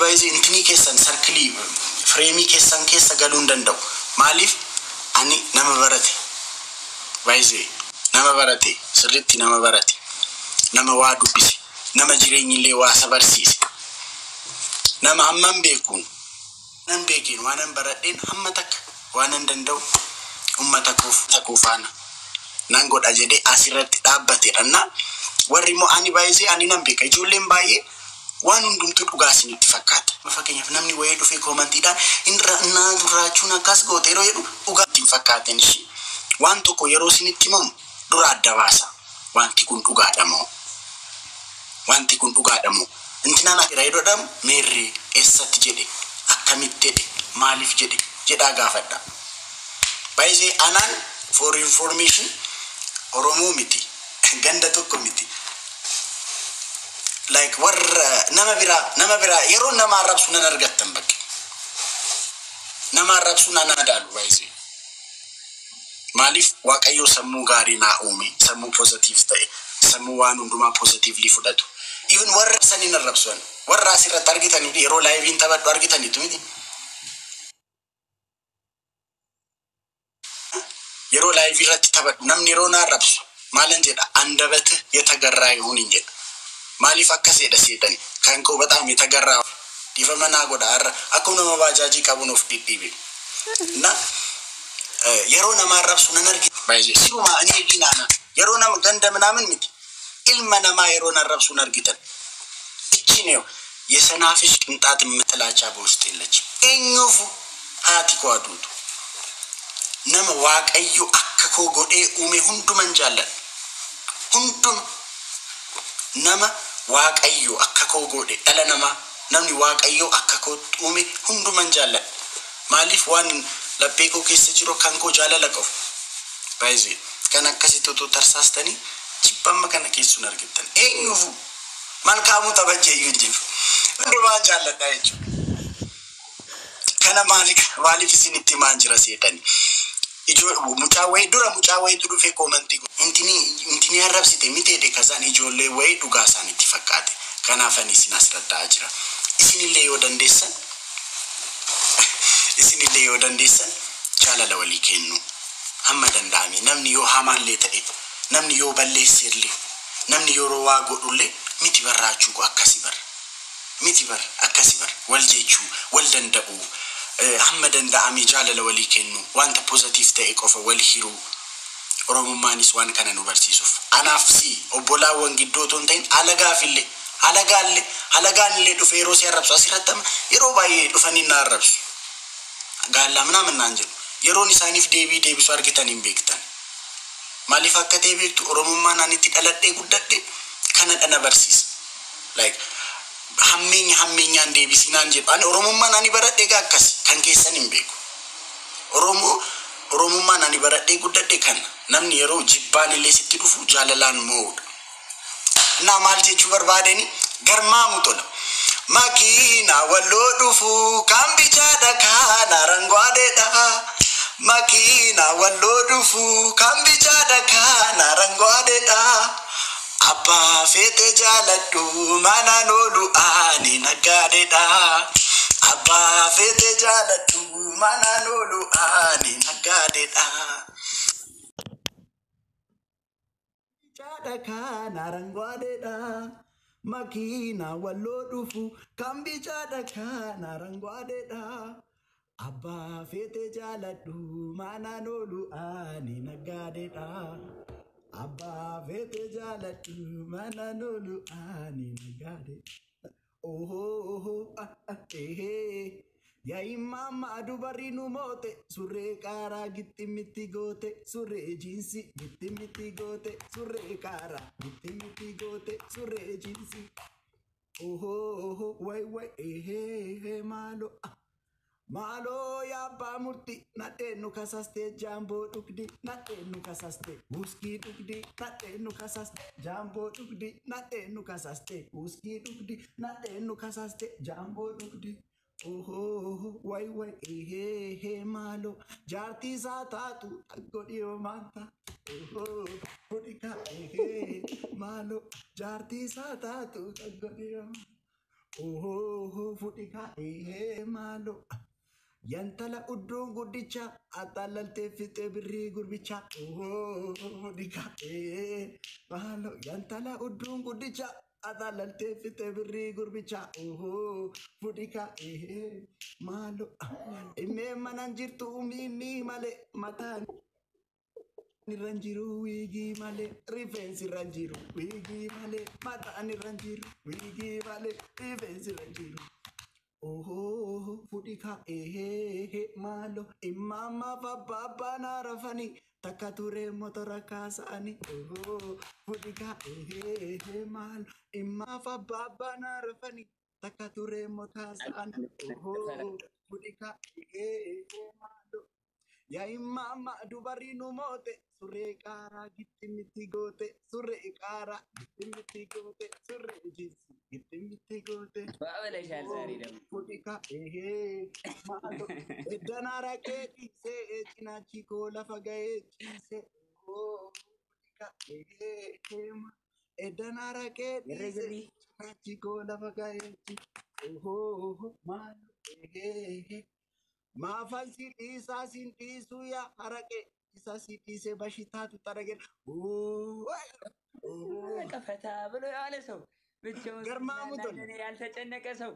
baay'ee intini keessan sarkilii framii keessan keessa galuun danda'u. Maaliif ani nama barate baay'ee nama barate sirriitti nama barate nama waa dubbise nama jireenyillee waa sabarsiise nama hamman beekuun nan beekin waanan baradheen hamma takka waanan danda'u ummata kuufaana nan godha jedhee asirratti dhaabbateedha. Warri moo ani baay'ee ani nan beeka ijoolleen baay'ee waan hundumtuu dhugaa isinitti fakkaata. Fakkeenyaaf namni wayii dhufee koomantiidhaan innaa duraachuun akkas goote yeroo jedhu dhugaa ittiin fakkaateen ishee waan tokko yeroo isinitti himamu dura adda baasa. Wanti kun dhugaadha moo? Wanti kun dhugaadha moo? Intinaan akka jedhamu meerree eessatti jedhe akkamitti jedhe maaliif jedhe jedhaa gaafadha. Baay'ee anaan for information Oromoo miti ganda tokko miti. Like warra nama bira yeroo nama arrabsu nan argattan bakka. Nama arrabsu nan adaalu baay'ee. Maaliif Waaqayyo sammuu gaarii naa uume, sammuu positive ta'e, sammuu waan hundumaa positively fudhatu. Even warra sanin arrabsuan, warra asirratti argitan yeroo live taphadhu argitanitu miti. Yeroo live irratti taphadhu namni yeroo na arrabsu maalan jedha andabata yetagarraa ይሁን እንጀ ማሊፍ አከሰደ ሲደን ካንኮ በጣም የተገራ ዲፈመና ጎዳ አረ አኩነ መባጃጂ ቀቡን ኦፍ ዲዲቢ እና የሮና ማራብሱ ነርጊ ባይዜ ሲሩማ እኔ ሊናና የሮና ገንደ ምናምን ምት ኢልመናማ የሮና ረብሱ ነርጊተን እቺ ነው የሰናፍሽ ቅንጣት ምትላቻ በውስጥ የለች እኙፉ አቲኮ አዱቱ ነመ ዋቀዩ አከኮ ጎዴ ኡሜ ሁንዱ መንጃለን ሁንዱም nama Waaqayyo akkakoo godhe dhala nama namni Waaqayyo akkakoo uume hunduman jaalladha. Maaliif waan laphee koo keessa jiru kan koo jaalala qabu. Baay'ee kan akkasitti otoo tarsaastanii jibbamma kana keessuun argitan. Eenyuuf malkaamuu tabajjeeyyuu jiru. Hundumaan jaalladha jechuudha. Kana maaliif isinitti maan jira seetanii. Mucaa wayii dhufe koomantii intini arrabsite miteede kasaan ijoollee wayii dhugaa isaanitti fakkaate kanaafan isin asirratti jira. Isinillee yoo dandeessan jaalala walii kennu hamma danda'ame namni yoo hamaallee ta'e namni yoo balleesseerlee namni yoo waa godhullee miti barraachuu akkasi bar wal jechuu wal danda'u hamma danda'ame jaalala walii kennu wanta positive ta'e qofa wal hiruu Oromumaanis waan kana nu barsiisuuf anaaf si obbolaawwan giddootoon ta'in alagaallee dhufe yeroo si arrabsu asirratti yeroo baay'ee dhufanii na arrabsu gaallaa ምናምን naan jedhu yeroon isaaniif deebisu argitan hin beektan. Maaliif akka ta'e beektu Oromummaan ani itti dhaladhee guddadhe kana dhana barsiisa. Like hammeenyaan deebisinaan jedhu ani Oromummaan ani baradhee akkas kan keessan hin beeku. Oromummaan ani baradhee guddadhe kana namni yeroo jibbaan illee sitti dhufu jaalalaan mo'udha. Na maal jechuu barbaadeni garmaamu tola. Makina walloo dhufu kan bichaadha kana rangwaadheedha. Makina walloo dhufu kan bichaadha kana rangwaadheedha. Abba fete jaaladhu mana nolu ani nagaadheedha. Abba fete jaaladhu mana nolu ani nagaadheedha. Bichaadha kana rangwaadheedha. Makina walloo dhufu kan bichaadha kana rangwaadheedha. Abba fete jaaladhu mana nolu ani nagaadheedha. Abba fete jaaladhu mana nolu ani nagaadheedha. Yayi mama dubarri nu moote surree qaaraa gitti miti goote surree jiinsi gitti miti goote surree qaaraa gitti miti goote surree jiinsi way malo yabba murti nadheennu kasaste jamboo dhugdi nadheennu kasaste wuskii dhugdi nadheennu kasaste jamboo dhugdi nadheennu kasaste wuskii dhugdi nadheennu kasaste jamboo dhugdi. Way malo jaartii isaa taatu godhiyoo maanta. Godhika malo jaartii isaa taatu godhiyoo. Oh, fudika malo. Yantala udung gudicha atalal te fite birri gurbicha. Oh, fudika malo. Yantala udung gudicha atalal te fite birri gurbicha. Oh, fudika malo. Ime mananjir tu mi male matan. Ni ranjiru wigi male rifensi ranjiru wigi male mata ni ranjiru wigi male rifensi ranjiru. Oh, fudika malo imama papa na rafani takature motora kasani. Oh, fudika malo imama papa na rafani takature motora kasani. Oh, fudika malo. Ya imama dubarinu mote sure kara gitti miti gote sure kara gitti miti gote sure jinsi gitti miti gote. Babalashal ዛሬ ደግሞ Fudika malo edanara keti se chinachi ko lafa gae chise. Oh, fudika edanara keti se ግርግሪ chinachi ko lafa gae chise. Oh, malo Maafan si dhiisaa siin dhiisuu yaa haraqe isa si dhiisee bashitaatu tarageen በቃ ፈታ ብሎ ያለ ሰው ብቻውን ገርማሙ ቶለ ሲዝናና ያልተጨነቀ ሰው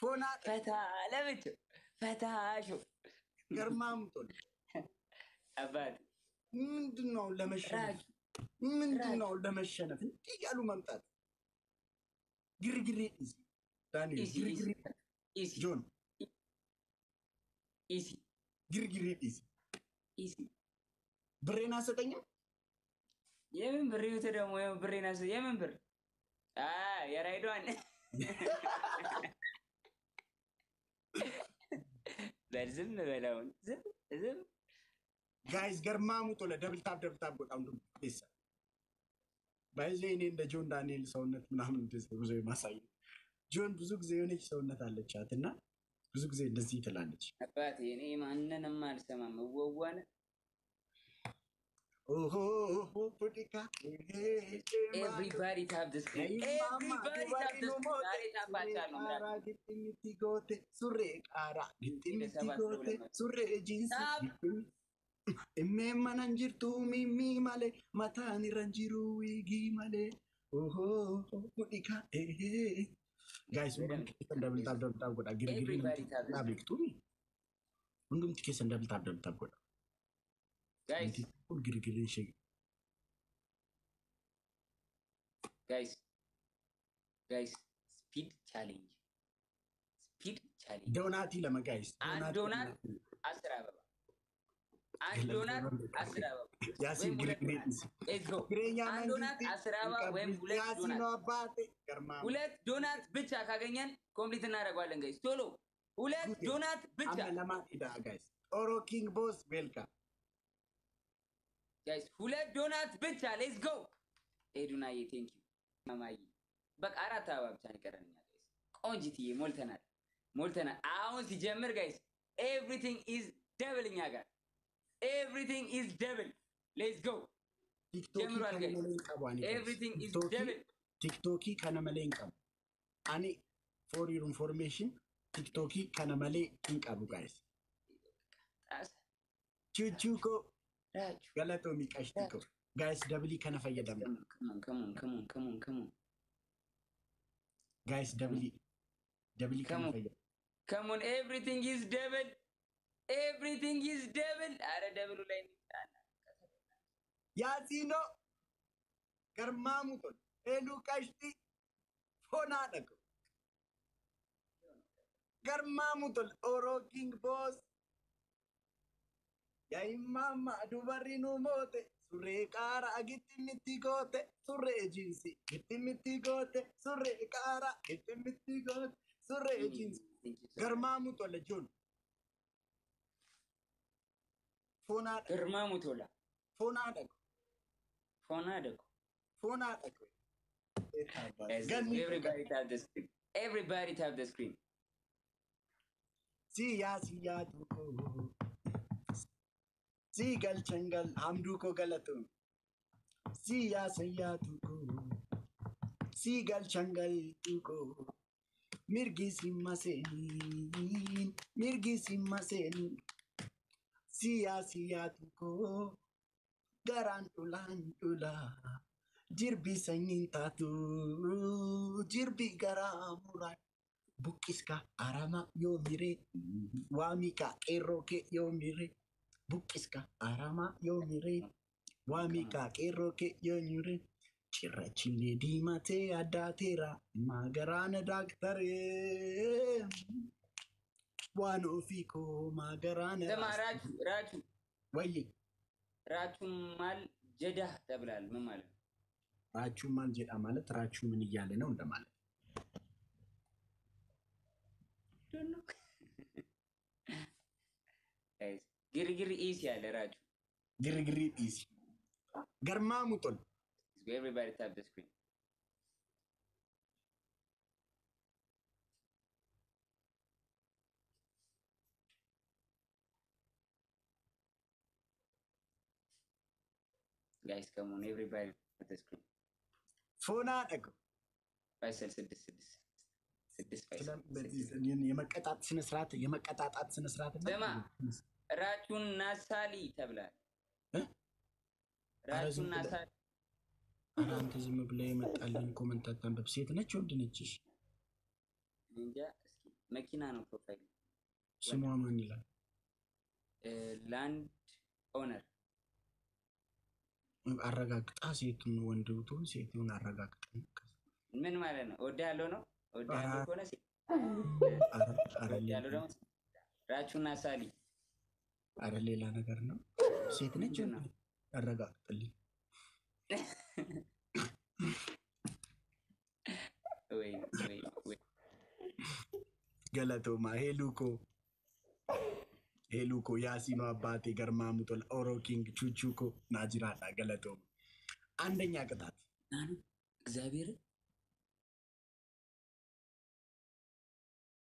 ፎና ፈታ ለብቻው ፈታ ሾ ገርማሙ ቶለ አባት ምንድነው ለመሸነፍ ራኪ ምንድነው ለመሸነፍ እንዲህ እያሉ መምጣት ግርግሬ ዲስ ዳንኤል ኢሲ ግርግሬ ኢሲ ጆን ኢሲ ግርግሬ ዲስ ኢሲ ብሬን አሰጠኝም የምን ብር ይውት ደግሞ ብሬና የምን ብር የራይዷን በዝም በላውን ዝም ጋይስ ገርማሙ ቶለ ደብል ታፕ በጣም ደም ዴሳ ባይዘ እኔ እንደ ጆን ዳንኤል ሰውነት ምናምን እንደዚህ ብዙ ማሳይ ጆን ብዙ ጊዜ የሆነች ሰውነት አለቻት እና ብዙ ጊዜ እንደዚህ ትላለች። አባቴ እኔ ማንንም አልሰማም ወዋነ ኦሆ ፖለቲካ everybody tap the screen everybody tap the screen ዛሬ ታባቻል ነው ማለት ግጥሚቲ ጎቴ ሱሬ ቃራ ግጥሚቲ ጎቴ ሱሬ ጂንስ እሜመን አንጅርቱ ሚሚ ማሌ ማታኒ ረንጂሩ ዊጊ ማሌ ኦሆ ፖለቲካ ጋይስ ሁሉም ኬስ እንደምታብ ጎዳ ግርግሪ ታብልክቱ ሁሉም ኬስ እንደምታብ ጎዳ guys ግርግሪ ሸ guys speed challenge ዶናቲ ለመጋይስ ዶናት 10 አበባ አንድ ዶናት 10 አበባ ያሲን ግርግሪ ግሬኛ አንድ ዶናት 10 አበባ ወይም ሁለት ዶናት ብቻ ካገኘን ኮምፕሊት እናደርገዋለን ጋይስ ቶሎ ሁለት ዶናት ብቻ ለማኢዳ ጋይስ ኦሮ ኪንግ ቦስ ቤልካ ጋይስ ሁለት ዶናት ብቻ ሌትስ ጎ ኤዱናዬ ቴንክ ዩ ማማዬ በቃ አራት አበባ ብቻ ይቀረኛ ጋይስ ቆንጂትዬ ሞልተናል አሁን ሲጀምር ጋይስ ኤቭሪቲንግ ኢዝ ደብል እኛ ጋር ኤቭሪቲንግ ኢዝ ደብል ሌትስ ጎ ጀምሯል ጋይስ ኤቭሪቲንግ ኢዝ ደብል ቲክቶኪ ከነመሌ እንቀቡ አኒ ፎር ዩር ኢንፎርሜሽን ቲክቶኪ ከነመሌ እንቀቡ ጋይስ ቹቹኮ ገለቶ ሚቀሽቲኮ ጋይስ ደብሊ ከነፈየደም come on ጋይስ ደብሊ ከነፈየደ come on everything is double አረ ደብሉ ላይ እንጣና ያሲኖ ገርማሙ ቶል ኤሉ ቀሽቲ ፎና ደቆ ገርማሙ ቶል ኦሮ ኪንግ ቦስ ያይማማ ዱበሪኑ ሞቴ ሱሬ ቃራ ግጥሚቲ ጎቴ ሱሬ ጂንሲ ግጥሚቲ ጎቴ ሱሬ ቃራ ግጥሚቲ ጎቴ ሱሬ ጂንሲ ገርማሙ ቶለ ጆን ፎና ገርማሙ ቶላ ፎና ደቆ everybody tap the screen ሲያ ቱኮ ሲገል ቸንገል ሐምዱ ኮ ገለቱ ሲያ ቱኮ ሲገል ቸንገል ቱኮ mirgi simmaseni siyaasiyyaatu koo garaan dhula jirbi sanyiin taatu jirbi garaa muraa buqqiska arama yoo mire waamika qeerroo kee yoo mire buqqiska arama yoo mire waamika qeerroo kee yoo mire cirrachillee diimatee addaateera maagaraana daaktaree waan ofii koo maagaraana ስማ ራቹ ወይዬ ራቹ ማል ጀዳ ተብላል ምን ማለት ነው? ራቹ ማል ጀዳ ማለት ራቹ ምን እያለ ነው እንደማለት ግርግር ኢስ ያለ ራቹ ግርግር ኢስ ገርማ ሙጦል everybody tap the screen guys come on everybody tap the screen ፎና ደግ ፋይሰል 6 የመቀጣጣት ስነ ስርዓት ስማ ራቹን ናሳሊ ተብላል ራቹን ናሳሊ አንተ ዝም ብለህ የመጣልን ኮሜንት አታንብብ ሴት ነች ወንድ ነች እንጃ እስኪ መኪና ነው ፕሮፋይል ስሟ ማን ይላል ላንድ ኦነር አረጋግጣ ሴቱን ወንዱን ሴቱን አረጋግጣ ምን ማለት ነው ወዳለው ነው ወዳለው ኮነ ያለው ደግሞ ራቹና ሳሊ አረ ሌላ ነገር ነው ሴት ነች አረጋግጥልኝ ወይ ገለቶማ ሄሉኮ ያሲኖ አባቴ ገርማ ሙጦል ኦሮኪንግ ቹቹኮ ናጅራዳ ገለቶማ አንደኛ ቅጣት እግዚአብሔር